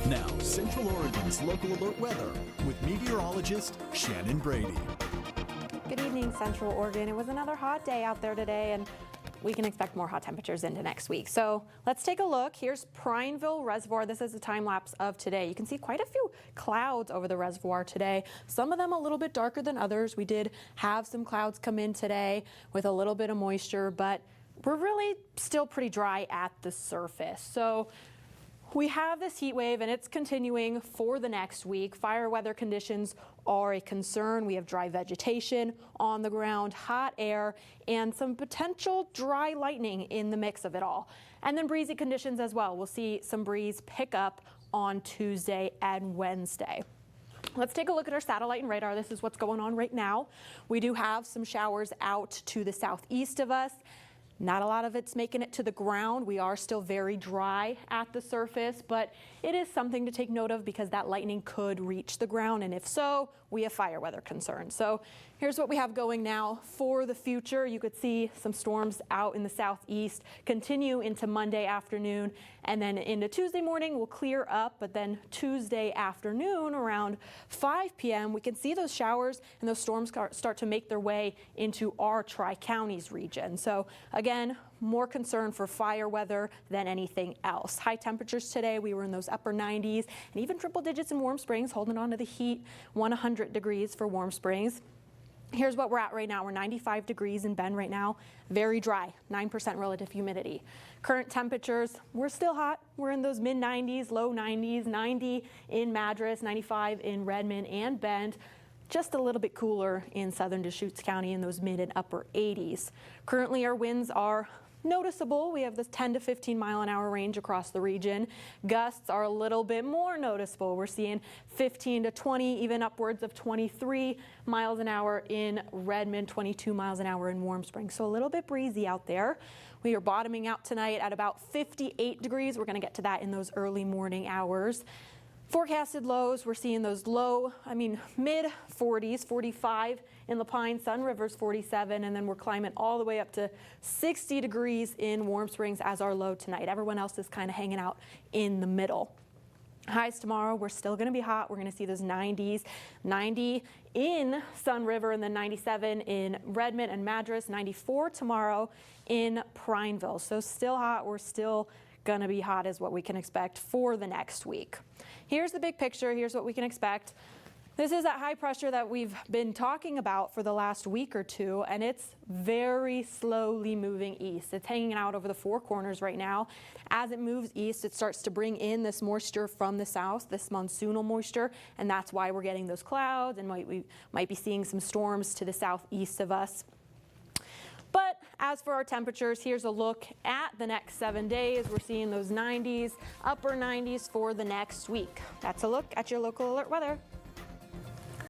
Now, Central Oregon's local alert weather with meteorologist Shannon Brady. Good evening, Central Oregon. It was another hot day out there today, and we can expect more hot temperatures into next week. So let's take a look. Here's Prineville Reservoir. This is a time lapse of today. You can see quite a few clouds over the reservoir today. Some of them a little bit darker than others. We did have some clouds come in today with a little bit of moisture, but we're really still pretty dry at the surface. So we have this heat wave and it's continuing for the next week. Fire weather conditions are a concern. We have dry vegetation on the ground, hot air, and some potential dry lightning in the mix of it all. And then breezy conditions as well. We'll see some breeze pick up on Tuesday and Wednesday. Let's take a look at our satellite and radar. This is what's going on right now. We do have some showers out to the southeast of us. Not a lot of it's making it to the ground. We are still very dry at the surface, but it is something to take note of because that lightning could reach the ground, and if so, we have fire weather concerns. So here's what we have going now for the future. You could see some storms out in the southeast continue into Monday afternoon, and then into Tuesday morning will clear up, but then Tuesday afternoon around 5 p.m. we can see those showers and those storms start to make their way into our Tri-Counties region. So again, more concern for fire weather than anything else. High temperatures today, we were in those upper 90s and even triple digits in Warm Springs, holding on to the heat, 100 degrees for Warm Springs. Here's what we're at right now. We're 95 degrees in Bend right now. Very dry, 9% relative humidity. Current temperatures, we're still hot. We're in those mid 90s, low 90s, 90 in Madras, 95 in Redmond and Bend. Just a little bit cooler in southern Deschutes County in those mid and upper 80s. Currently our winds are noticeable. We have this 10 to 15 mile an hour range across the region. Gusts are a little bit more noticeable. We're seeing 15 to 20, even upwards of 23 miles an hour in Redmond, 22 miles an hour in Warm Springs. So a little bit breezy out there. We are bottoming out tonight at about 58 degrees. We're going to get to that in those early morning hours. Forecasted lows, we're seeing those mid 40s, 45 in La Pine, Sun River's 47, and then we're climbing all the way up to 60 degrees in Warm Springs as our low tonight. Everyone else is kind of hanging out in the middle. Highs tomorrow, we're still going to be hot. We're going to see those 90s, 90 in Sun River, and then 97 in Redmond and Madras, 94 tomorrow in Prineville. So still hot. We're still going to be hot is what we can expect for the next week. Here's the big picture. Here's what we can expect. This is that high pressure that we've been talking about for the last week or two, and it's very slowly moving east. It's hanging out over the Four Corners right now. As it moves east, it starts to bring in this moisture from the south, this monsoonal moisture, and that's why we're getting those clouds, and we might be seeing some storms to the southeast of us. But as for our temperatures, here's a look at the next 7 days. We're seeing those 90s, upper 90s for the next week. That's a look at your local alert weather.